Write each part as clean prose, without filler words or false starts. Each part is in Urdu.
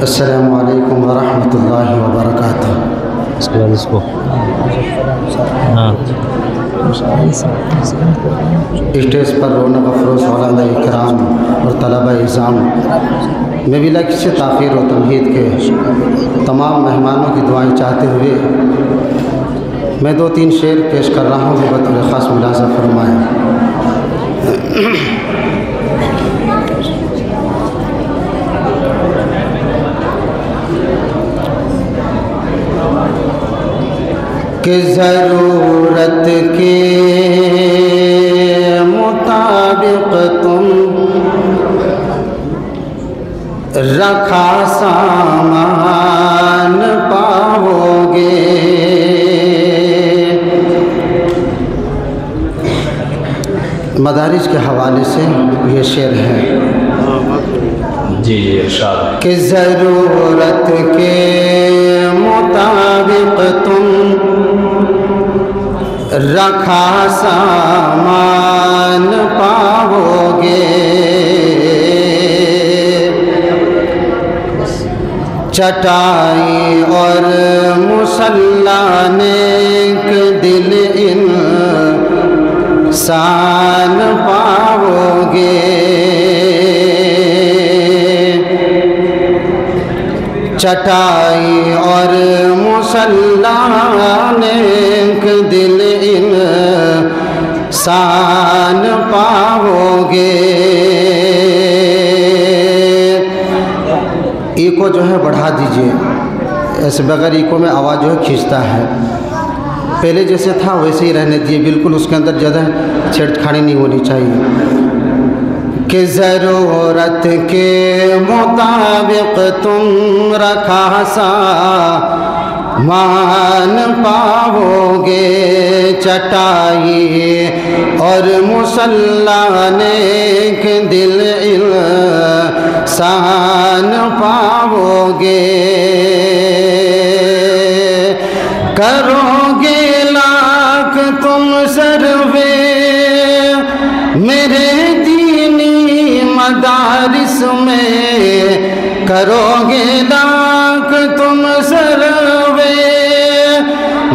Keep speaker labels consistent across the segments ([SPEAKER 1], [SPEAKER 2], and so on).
[SPEAKER 1] السلام علیکم ورحمۃ اللہ وبرکاتہ۔ اسٹیج پر رونق افروز علماء اکرام اور طلبہ اعزام میں بلا کسی تاخیر و تمہید کے تمام مہمانوں کی دعائیں چاہتے ہوئے میں 2-3 شعر پیش کر رہا ہوں جو بطور خاص ملاحظہ فرمائیں۔ کہ ضرورت کے مطابق تم رکھا سامان پاؤ گے، مدارج کے حوالے سے یہ شعر ہے
[SPEAKER 2] جی ارشاد۔
[SPEAKER 1] کہ ضرورت کے مطابق تم رکھا سامان پاؤ گے، چٹائی اور مصلی نیک دل انسان پاؤ گے، چٹائی اور مصلی نیک دل انسان پاؤ گے۔ ایکو جو ہے بڑھا دیجئے، ایسے بغیر ایکو میں آواز جو ہے کھینچتا ہے، پہلے جیسے تھا ویسے ہی رہنے دیجئے، بالکل اس کے اندر زیادہ چھیڑ چھاڑی نہیں ہونی چاہیے۔ کہ ضرورت کے مطابق تم رکھا سامان پاؤ گے، چٹائی اور مصلی نیک دل انسان پاؤ گے، کرو گے لاکھ تم سروے میرے مدارس میں، کرو گے لاکھ تم سروے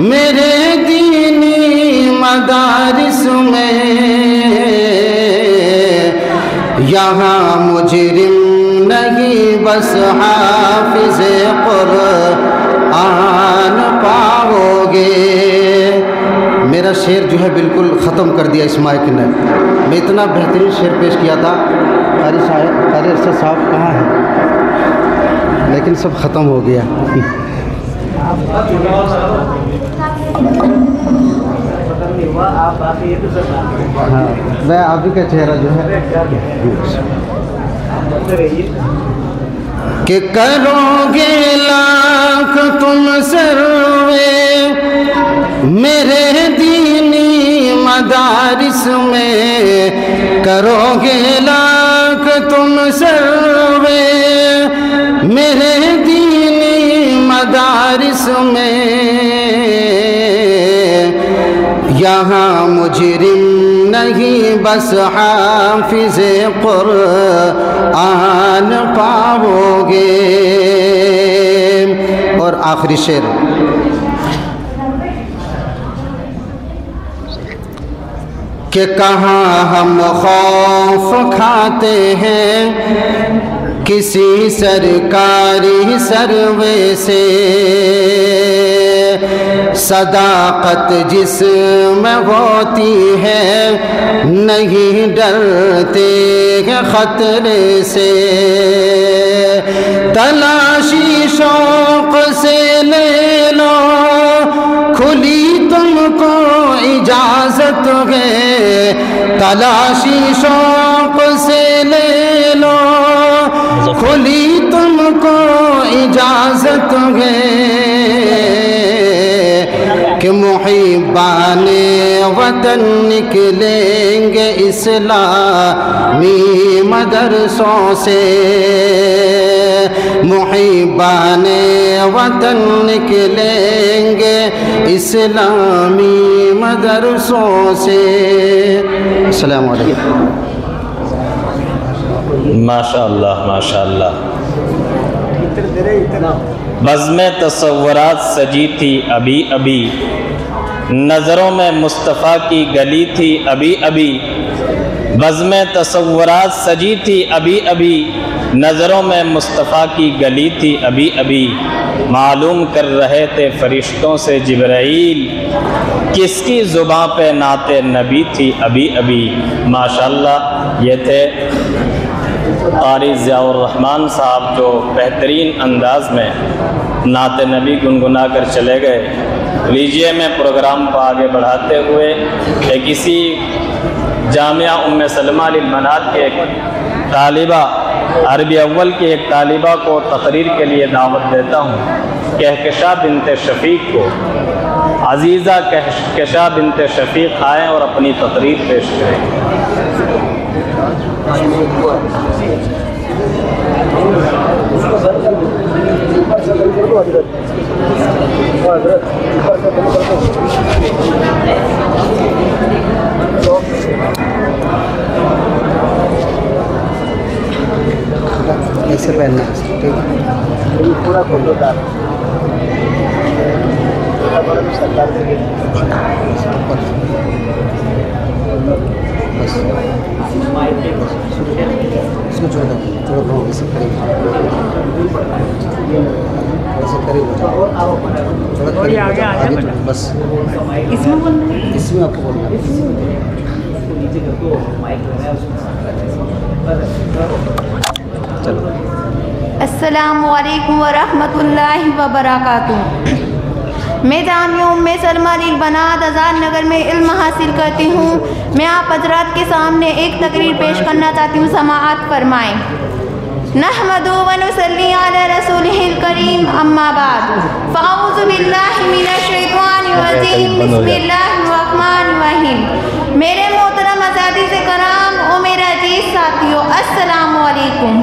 [SPEAKER 1] میرے دینی مدارس میں، یہاں مجرم نہیں بس حافظ قرآن پاؤ گے۔ میرا شعر جو ہے بالکل ختم کر دیا اس مائک نے، میں اتنا بہترین شعر پیش کیا تھا، قاری ارشد صاحب کہاں ہیں، لیکن سب ختم ہو گیا۔ ہاں میں آپ ہی کا چہرہ جو ہے کہ کرو گے لاکھ تم سروے میرے دینی مدارس میں، کرو گے لاکھ تم سروے میرے دینی مدارس میں، یہاں مجرم نہیں بس حافظ قرآن پاؤ گے۔ اور آخری شعر، کہ کہاں ہم خوف کھاتے ہیں کسی سرکاری سروے سے، صداقت جس میں ہوتی ہے نہیں ڈرتے خطرے سے، تلاشی شوق سے لے لو کھلی تم کو اجازت ہے، تلاشی شوق سے لے لو کھلی تم کو اجازت ہے، کہ محبان وطن نکلیں گے اسلامی مدرسوں سے، محبان وطن نکلیں گے اسلامی مدرسوں سے۔ السلام علیکم۔
[SPEAKER 2] ماشاءاللہ ماشاءاللہ۔ بزم تصورات سجی تھی ابھی ابھی، نظروں میں مصطفیٰ کی گلی تھی ابھی ابھی، بزم تصورات سجی تھی ابھی ابھی، نظروں میں مصطفیٰ کی گلی تھی ابھی ابھی، معلوم کر رہے تھے فرشتوں سے جبرائیل، کس کی زباں پہ نعت نبی تھی ابھی ابھی۔ ماشاءاللہ یہ تھے قاری ضیاء الرحمن صاحب جو بہترین انداز میں نعت نبی گنگنا کر چلے گئے۔ لیجئے میں پروگرام کو آگے بڑھاتے ہوئے کسی جامعہ ام سلمہ للبنات کے ایک طالبہ، عربی اول کی ایک طالبہ کو تقریر کے لیے دعوت دیتا ہوں۔ کہکشاں بنت شفیق کو، عزیزہ کہکشاں بنت شفیق آئیں اور اپنی تقریر پیش کریں۔
[SPEAKER 1] ایسے پہننا پورا کھولو دار اس کو چھوڑ دو، چھوڑ دو، اسے قریب بس اس میں آپ کو بولنا چلو۔
[SPEAKER 3] السلام علیکم ورحمۃ اللہ وبرکاتہ۔ میں جامعہ ام سلمہ للبنات آزاد نگر میں علم حاصل کرتی ہوں۔ میں آپ حضرات کے سامنے ایک تقریر پیش کرنا چاہتی ہوں، سماعت فرمائیں۔ نحمد و نصلی علی رسولہ الکریم، اما بعد، فاعوذ باللہ من الشیطان الرجیم، بسم اللہ الرحمن الرحیم۔ میرے محترم اساتذہ کرام اور میرے عزیز ساتھیوں، السلام علیکم۔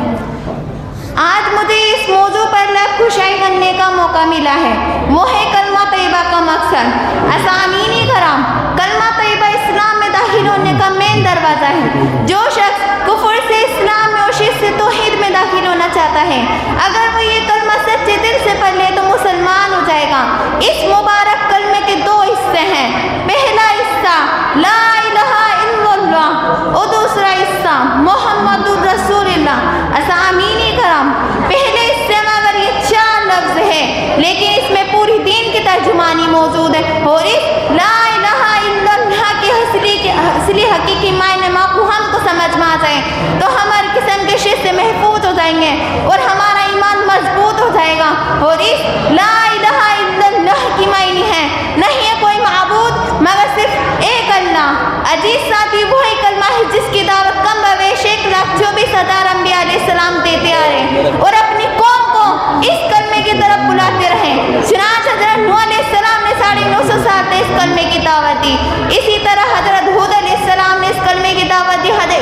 [SPEAKER 3] آج مجھے اس موضوع پر لب کشائی کرنے کا موقع ملا ہے، وہ ہے کلمہ طیبہ کا مقصد۔ اسامین کرام، کلمہ طیبہ اسلام میں داخل ہونے کا مین دروازہ ہے۔ جو شخص کفر سے اسلام میں اور شرک سے توحید میں داخل ہونا چاہتا ہے، اگر وہ یہ کلمہ سچے دل سے پڑھ لے تو مسلمان ہو جائے گا۔ اس مبارک کلمے کے دو حصے ہیں، پہلا حصہ لا الہ الا اللہ اور دوسرا حصہ محمد الرسول اللہ۔ اسامین کرام، پہلے حصے میں اگر یہ 4 لفظ ہے، لیکن اس میں پوری دین کی ترجمانی موجود ہے، اور اس لا الہ الا اللہ کے اصلی حقیقی معنی کو ہم کو سمجھ میں آ جائے تو ہم ہر قسم کے شرک سے محفوظ ہو جائیں گے اور ہمارا ایمان مضبوط ہو جائے گا۔ اور اس لا الہ الا اللہ کی معنی ہے نہیں ہے کوئی معبود مگر صرف ایک اللہ۔ عزیز ساتھی، وہی کلمہ ہے جس کی دعوت کم بیش 1,24,000 انبیاء علیہ السلام دیتے آ رہے ہیں اور اپنی قوم کو اس کلمے کی طرف بلاتے رہے۔ چنانچہ حضرت نوح علیہ السلام نے 950 سال تک اس کلمے کی دعوت دی، اسی طرح حضرت ہود علیہ السلام نے اس کلمے کی دعوت دی، حضرت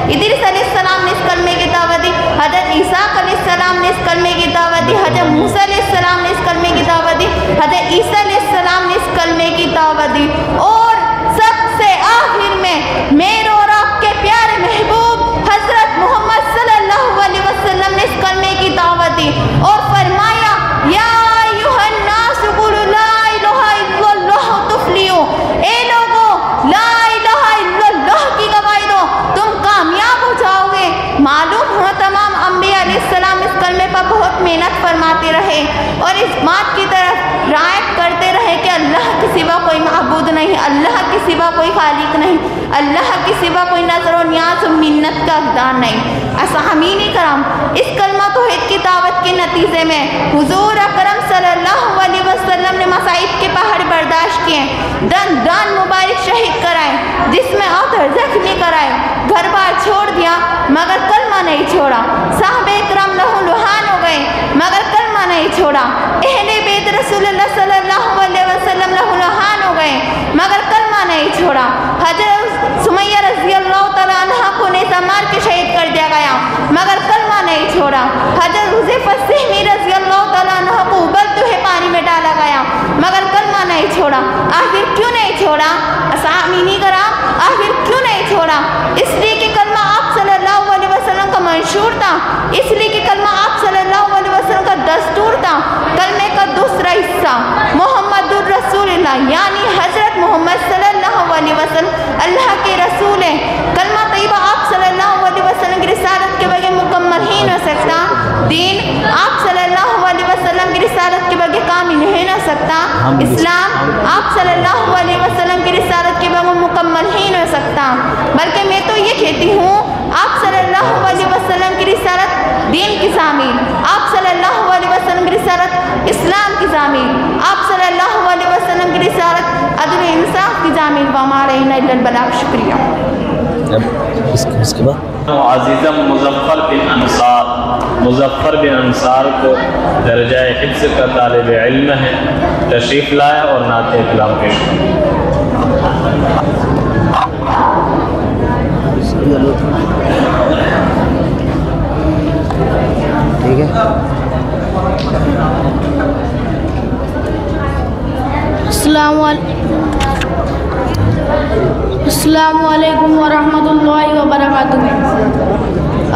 [SPEAKER 3] ادریس علیہ السلام نے اس کلمے کی دعوت دی، حضرت عیسیٰ علیہ السلام نے اس کلمے کی دعوت دی، حضرت موسیٰ علیہ السلام نے اس کلمے کی دعوت دی، حضرت عیسیٰ علیہ السلام نے اس کلمے کی دعوت دی، اور سب سے آخر میں میرے اور آپ کے پیارے محبوب حضرت محمد صلی اللہ علیہ وسلم نے اس کلمے کی دعوت دی اور فرمایا یا ایھا الناس قولوا لا الہ الا اللہ تفلحوا، اے لوگو لا الہ الا اللہ کی گواہی دو، تم کامیاب ہو جاؤ گے۔ معلوم ہوا تمام انبیاء علیہ السلام اس کلمے پر بہت محنت فرماتے رہے اور اس بات کی طرف رعایت کرتے رہے کہ اللہ کے سوا کوئی معبود نہیں، اللہ کے سوا کوئی خالق نہیں، اللہ کے سوا کوئی نظر و نیاز و منت کا حقدار نہیں۔ اسامین کرام، اس کلمہ توحید کی دعوت کے نتیجے میں حضور اکرم صلی اللہ علیہ وسلم نے مصائب کے پہاڑ برداشت کیے، دان مبارک شہید کرائے، جس میں آدھر زخمی کرائے، گھر بار چھوڑ دیا مگر کلمہ نہیں چھوڑا، صحابہ کرام لہو لہان ہو گئے مگر کلمہ نہیں چھوڑا، اہل بیت رسول اللہ صلی اللہ علیہ وسلم لہو لہان ہو گئے مگر کلمہ نہیں چھوڑا، حضرت سمیہ رضی اللہ تعالیٰ عنہ کو نیزہ مار کے شہید کر دیا گیا مگر کلمہ نہیں چھوڑا، حضرت حذیفہ السہمی رضی اللہ تعالیٰ عنہ کو ابلتے ہوئے پانی میں ڈالا گیا مگر کلمہ نہیں چھوڑا۔ آخر کیوں نہیں چھوڑا؟ اسامین کرام، آخر کیوں نہیں چھوڑا؟ اس لیے کہ کلمہ آپ صلی اللہ علیہ وسلم کا منشور تھا، اس لیے کہ کلمہ آپ صلی اللہ علیہ یعنی حضرت محمد صلی اللہ علیہ وسلم اللہ کے رسول ہیں. کلمہ طیبہ آپ صلی اللہ علیہ وسلم کی رسالت کے بغیر مکمل ہی نہ سکتا. دین آپ صلی اللہ علیہ وسلم کی رسالت کے بغیر کامل ہی نہ سکتا. اسلام آپ صلی اللہ علیہ وسلم کی رسالت کے بغیر مکمل ہی نہ سکتا. بلکہ میں تو یہ کہتی ہوں آپ صلی اللہ علیہ وسلم کی رسالت دین کی ضامن, آپ صلی اللہ علیہ وسلم کی رسالت اسلام کی ضامن, آپ صلی اللہ علیہ وسلم کی رسالت عدل و انصاف کی ضامن. وما علینا الا البلاغ. شکریہ.
[SPEAKER 2] اس کے بعد عزیزم مظفر بن انصار کو درجہ حفظ کا طالب علم ہے, تشریف لائے اور نعت کلام پیش کریں.
[SPEAKER 1] ٹھیک ہے.
[SPEAKER 4] السلام علیکم ورحمۃ اللہ وبرکاتہ.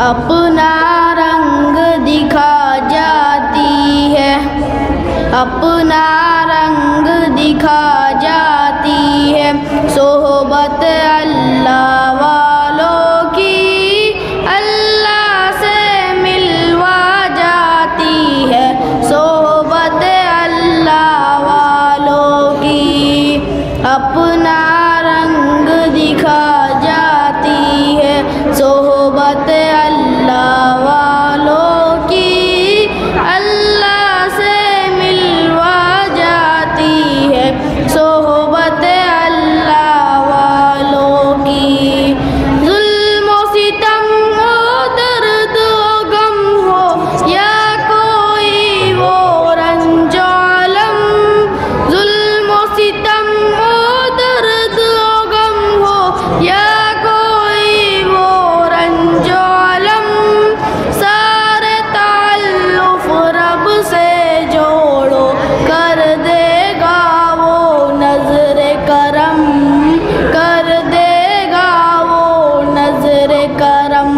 [SPEAKER 4] اپنا رنگ دکھا جاتی ہے, اپنا رنگ دکھا جاتی ہے, صحبت اللہ والوں کی اللہ سے ملوا جاتی ہے, صحبت اللہ والوں کی اپنا رنگ دکھا جاتی ہے, صحبت اللہ والوں کی اللہ سے ملوا جاتی ہے, صحبت اللہ والوں کی. ظلم و ستم و درد و غم ہو یا کوئی وہ رنج و علم, ظلم و ستم و درد و غم ہو یا کوئی وہ رنج و علم, سارے تعلق رب سے جوڑو کر دے گا وہ نظر کرم, کر دے گا وہ نظر کرم.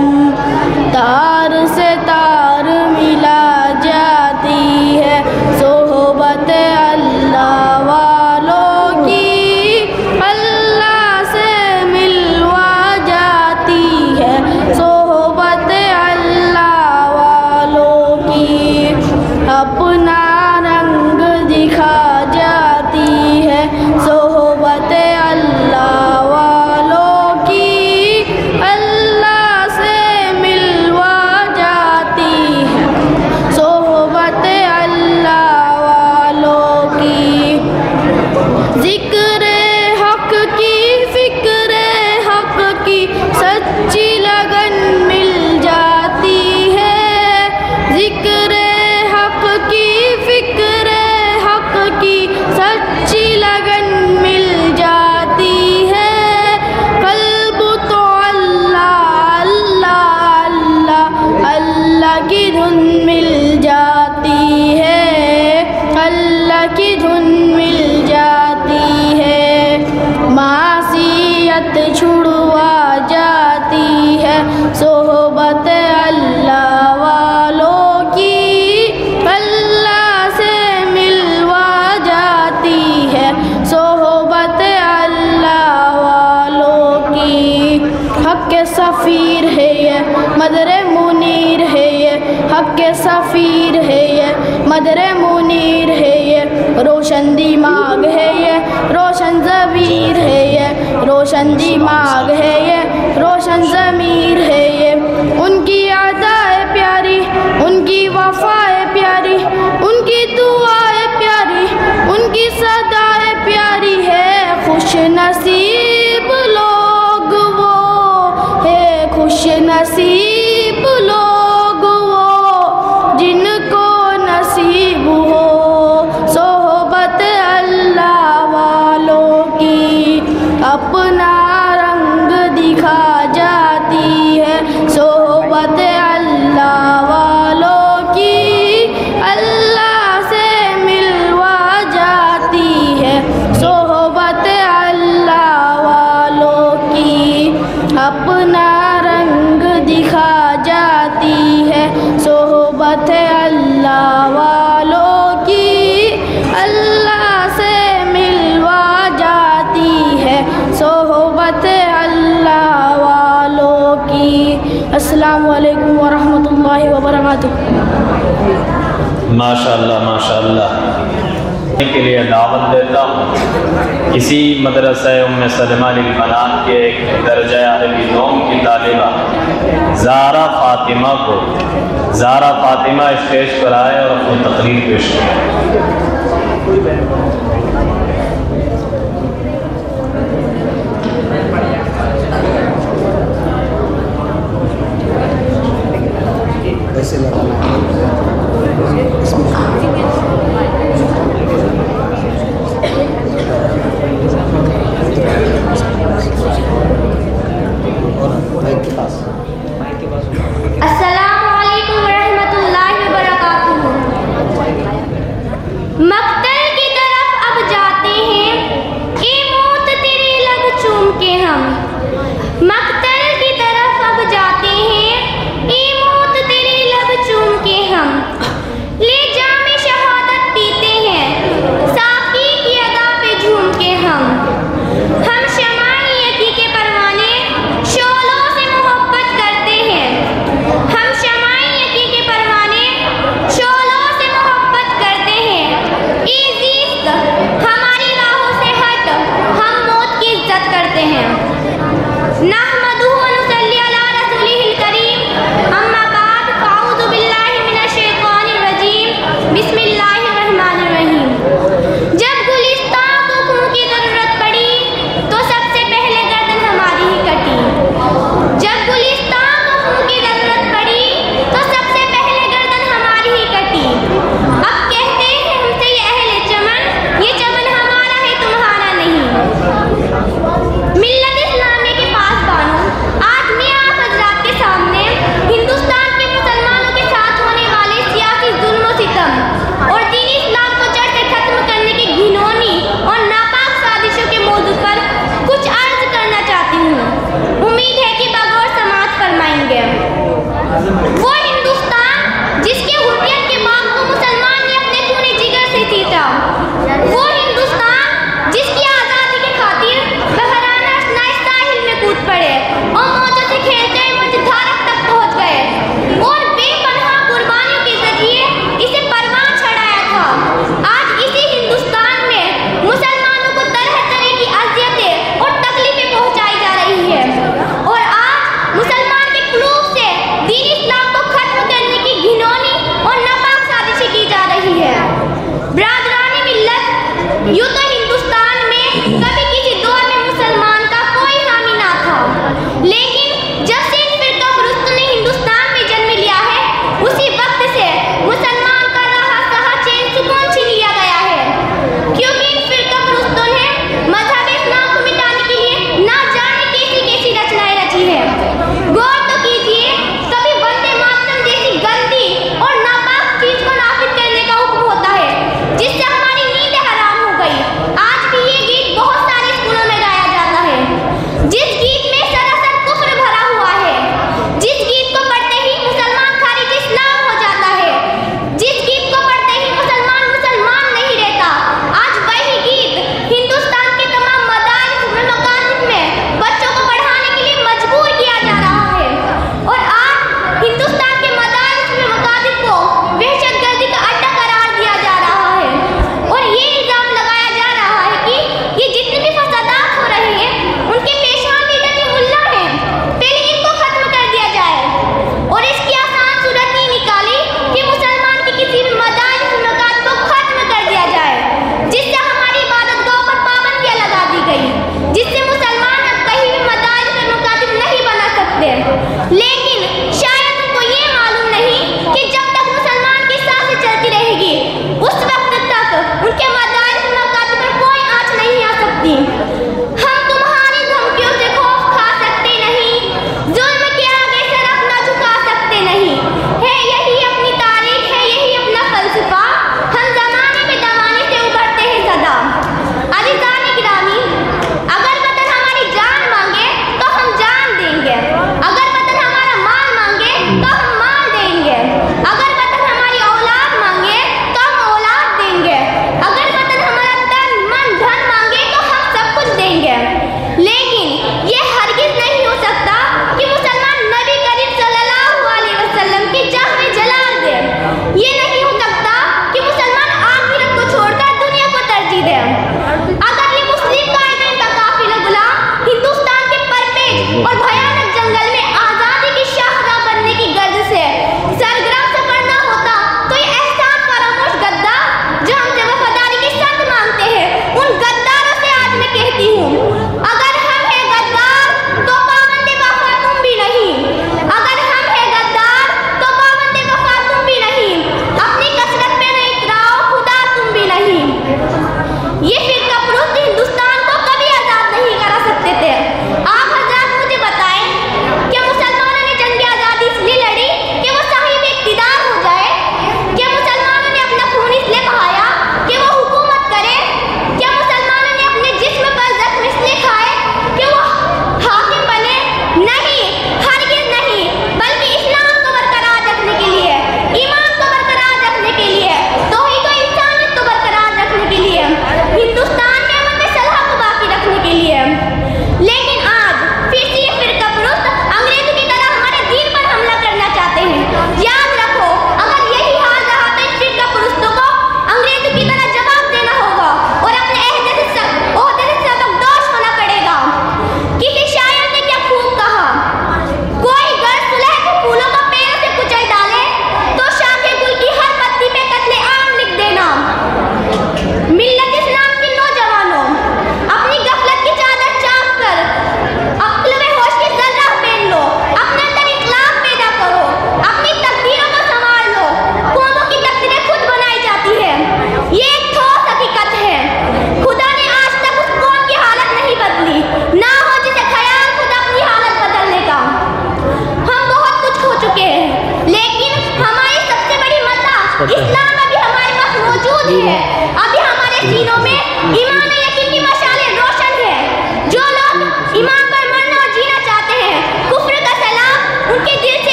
[SPEAKER 4] تار سے تار ملا جاتی ہے, صحبت اللہ والوں کی اللہ سے ملوا جاتی ہے, صحبت اللہ والوں کی اپنا رنگ دکھا جاتی ہے, صحبت اللہ والوں کی اللہ سے ملوا جاتی ہے, صحبت اللہ والوں کی. ذکر حق کی فکر حق کی سچی لگن مل جاتی ہے, ذکر حق کی فکر حق کی سچی لگن مل جاتی ہے, قلب تو اللہ اللہ اللہ اللہ کی دھن مل جاتی ہے, اللہ کی دھن مل جاتی ہے, معصیت چھڑوا جاتی ہے, صحبت اللہ والوں کی اللہ سے ملوا جاتی ہے, صحبت اللہ والوں کی. حق کے سفیر ہے یہ مدر منیر ہے یہ, حق کے سفیر ہے یہ مدر منیر ہے یہ, روشن دماغ ہے یہ روشن ضمیر ہے یہ, روشن دماغ ہے یہ روشن ضمیر ہے یہ. ان کی ادائے پیاری, ان کی وفائے پیاری, ان کی دعائے پیاری, ان کی صدائے پیاری ہے, خوش نصیب لوگ وہ ہے, خوش نصیب لوگ وہ جن کو نصیب ہو صحبت اللہ والوں کی. اپنا رنگ دکھا جاتی ہے, صحبت اللہ والوں کی اللہ سے ملوا جاتی ہے, صحبت اللہ والوں کی. اپنا رنگ دکھا جاتی ہے, صحبت اللہ والوں کی اللہ سے ملوا السلام علیکم ورحمۃ اللہ وبرکاتہ۔
[SPEAKER 2] ماشاءاللہ ماشاءاللہ کے لیے دعوت دیتا ہوں کسی مدرسہ ام سلمہ للبنات کے ایک درجہ عربی دوم کی طالبہ زہرا فاطمہ کو زہرا فاطمہ اسٹیج پر آئے اور اپنی تقریر پیش کریں۔
[SPEAKER 5] السلام علیکم ورحمۃ اللہ وبرکاتہ۔ مقتل کی طرف اب جاتے ہیں، اے موت تیری لب چوم کے ہم۔ مقتل کی طرف اب جاتے ہیں، اے موت تیری لب چوم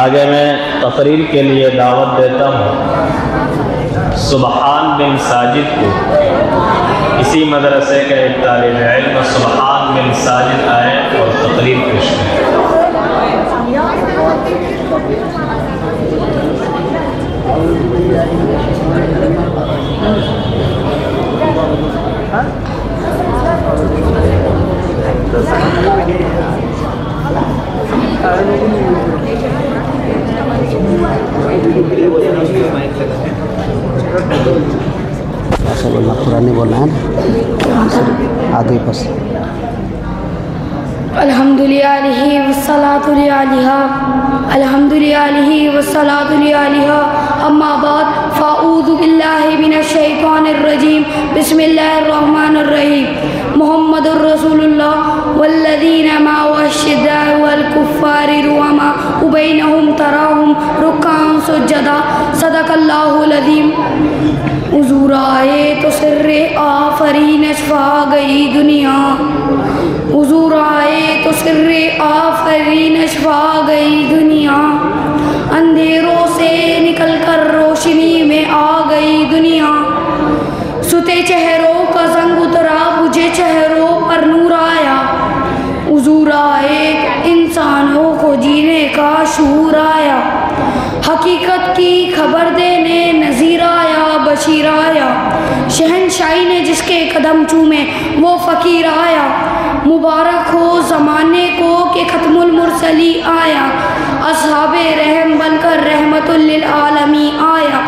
[SPEAKER 2] آگے میں تقریر کے لیے دعوت دیتا ہوں سبحان بن ساجد کو. اسی مدرسے کا ایک طالب علم سبحان بن ساجد آئے اور تقریر پیش کریں.
[SPEAKER 1] ایسا بولنا پرانی بولنا ہے نا آدھی بس.
[SPEAKER 4] الحمدللہ والصلاۃ علیہ الحمدللہ والصلاۃ علیہ اما بعد فاعوذ باللہ من الشیطان الرجیم بسم اللہ الرحمن الرحیم. محمد رسول اللہ والذین معه الشداء والکفار رحماء بینہم تراہم رکعا سجدا. صدق اللہ العظیم. حضور آئے تو سر آفرین چھا گئی دنیا. حضور آئے تو سر آفرین چھا گئی دنیا. اندھیروں سے نکل کر روشنی میں آ گئی دنیا. ستے چہروں کا زنگ اترا بجھے چہروں پر نور آیا. حضور آئے انسانوں کو جینے کا شعور آیا. حقیقت کی خبر دینے نذیر آیا بشیر آیا. شہنشاہی نے جس کے قدم چومے وہ فقیر آیا. مبارک ہو زمانے کو کہ ختم المرسلی آیا. اصحاب رحم بن کر رحمت للعالمین آیا.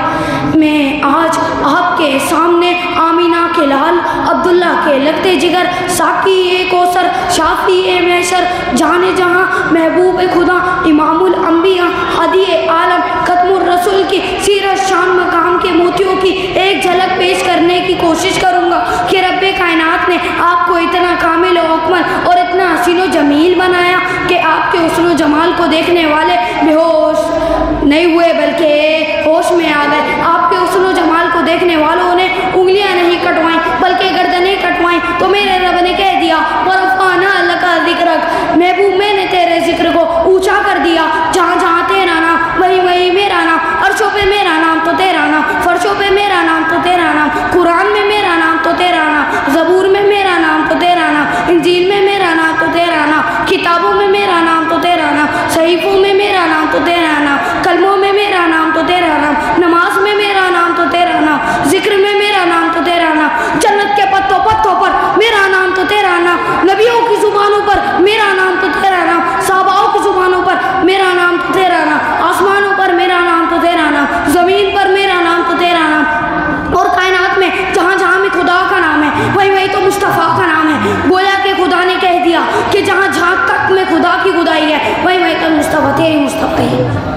[SPEAKER 4] میں آج آپ کے سامنے آمینہ کے لال عبداللہ کے لگتے جگر ساقی کوثر شافی محشر جانے جہاں محبوب خدا امام الانبیاء ہادی عالم ختم الرسول کی سیرت شان مقام کے موتیوں کی ایک جھلک پیش کرنے کی کوشش کروں گا کہ رب کائنات نے آپ کو اتنا کامل و اکمل اور اتنا حسین و جمیل بنایا کہ آپ کے حسن و جمال کو دیکھنے والے بے ہوش نہیں ہوئے بلکہ ہوش میں آ گئے. آپ کے حسن و جمال کو دیکھنے والوں نے انگلیاں نہیں کٹوائیں بلکہ گردنیں کٹوائیں. تو میرے رب نے کہہ دیا ورفعنا لک ذکرک. محبوب میں نے تیرے ذکر کو اونچا کر دیا. جہاں جہاں تیرا نام وہی وہی میرا نام. عرشوں پہ میرا نام تو تیرا نام. فرشوں پہ میرا نام تو تیرا نام. قرآن میں میرا نام تو تیرا نام. زبور میں میرا نام تو تیرا نام. انجیل میں میرا نام تو تیرا نام. کتابوں میں میرا نام تو تیرا نام. صحیفوں میں میرا نام تو تیرا نام. کلموں میں میرا نام تو تیرا نام. نماز میں میرا نام تو تیرا نام. ذکر میں میرا نام تو تیرا نام. جنت کے پتوں پتوں پر میرا نام تو تیرا نام. نبیوں کی زبانوں پر میرا نام تو تیرا نام. صحاباؤں کی زبانوں پر میرا نام تو تیرا نام. آسمانوں پر میرا نام تو تیرا نام. زمین پر میرا نام تو تیرا نام. اور کائنات میں جہاں جہاں میں خدا کا نام ہے وہی وہی تو مصطفیٰ کا نام ہے. گویا کہ خدا نے کہہ دیا کہ جہاں جہاں تک میں خدا کی خدائی ہے وہی وہی تو مصطفیٰ تیری مصطفیٰ ہے.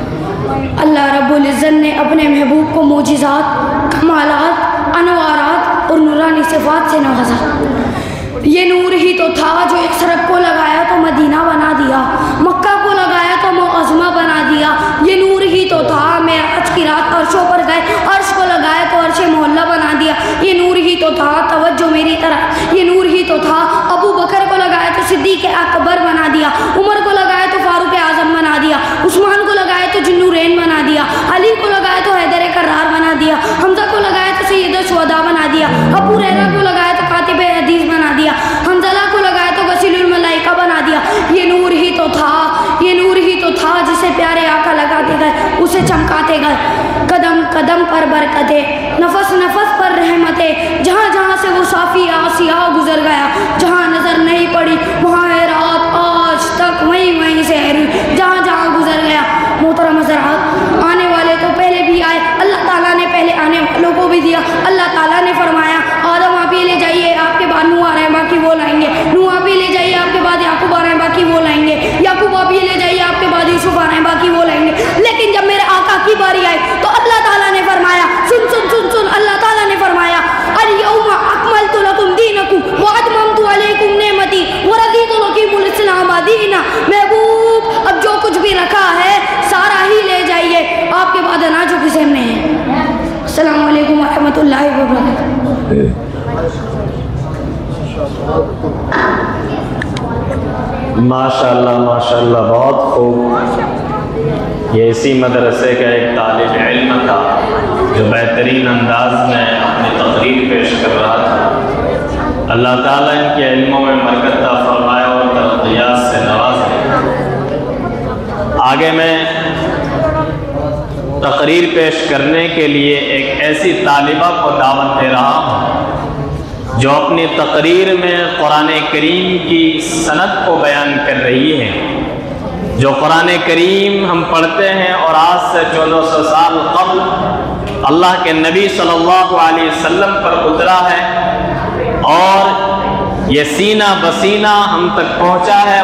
[SPEAKER 4] اللہ رب العزت نے اپنے محبوب کو معجزات کمالات انوارات اور نورانی صفات سے نوازا. یہ نور ہی تو تھا جو ایک سڑک کو لگایا تو مدینہ بنا دیا. مکہ کو لگایا تو معظمہ بنا دیا. یہ نور ہی تو تھا معراج کی رات عرشوں پر گئے. عرش کو لگایا تو عرش محلہ بنا دیا. یہ نور ہی تو تھا توجہ میری طرف. یہ نور ہی تو تھا ابو بکر کو لگایا تو صدیق اکبر بنا دیا. عمر کو لگایا تو فاروق اعظم بنا دیا. عثمان کو لگایا تو ذوالنورین بنا دیا. علی کو لگایا تو حیدر کرار بنا دیا. حمزہ کو لگایا تو سید الشہداء بنا دیا. ابو ہریرہ کو لگایا تو کاتب حدیث بنا دیا. حنظلہ کو لگایا تو غسیل الملائکہ بنا دیا. یہ نور ہی تو تھا. یہ نور ہی تو تھا جسے پیارے آقا لگاتے گئے اسے چمکاتے گئے. قدم قدم پر برکتیں نفس نفس پر رحمتیں. جہاں جہاں سے وہ صافی آسیہ گزر گیا. جہاں نظر نہیں پڑی وہاں ہے رات آج تک وہیں وہیں سے ہے. جہاں جہاں گزر گیا. محترم حضرات آنے والے تو پہلے بھی آئے. اللہ تعالیٰ نے پہلے آنے والوں کو بھی دیا. اللہ تعالیٰ نے فرمایا آدم آپ ہی لے جائیے آپ کے بعد نوح آ رہے ہیں باقی وہ لائیں گے. نوح آپ ہی لے جائیے آپ کے بعد یعقوب آ رہے ہیں باقی وہ لائیں گے. یعقوب آپ ہی لے جائیے آپ کے بعد یوسف آ رہے ہیں باقی وہ لائیں گے. لیکن جب میرے آقا کی باری آئی تو اللہ تعالیٰ نے فرمایا سن سن سن سن. اللہ تعالیٰ نے فرمایا الیوم اکملت لکم دینکم واتممت علیکم نعمتی ورضیت لکم الاسلام دینا. محبوب اب جو کچھ بھی رکھا ہے سارا ہی لے جائیے. آپ کے بعد انا جو کسی میں ہے. السلام علیکم ورحمۃ اللہ وبرکاتہ.
[SPEAKER 2] ماشاءاللہ ماشاءاللہ بہت خوب. یہ اسی مدرسے کا ایک طالب علم تھا جو بہترین انداز میں اپنی تقریر پیش کر رہا تھا۔ اللہ تعالیٰ ان کے علموں میں برکت عطا فرمائے اور ترقیات سے نوازے۔ آگے میں تقریر پیش کرنے کے لیے ایک ایسی طالبہ کو دعوت دے رہا ہوں جو اپنی تقریر میں قرآن کریم کی سند کو بیان کر رہی ہے۔ جو قرآن کریم ہم پڑھتے ہیں اور آج سے 1400 سال قبل اللہ کے نبی صلی اللہ علیہ وسلم پر اترا ہے اور یہ سینہ بسینہ ہم تک پہنچا ہے۔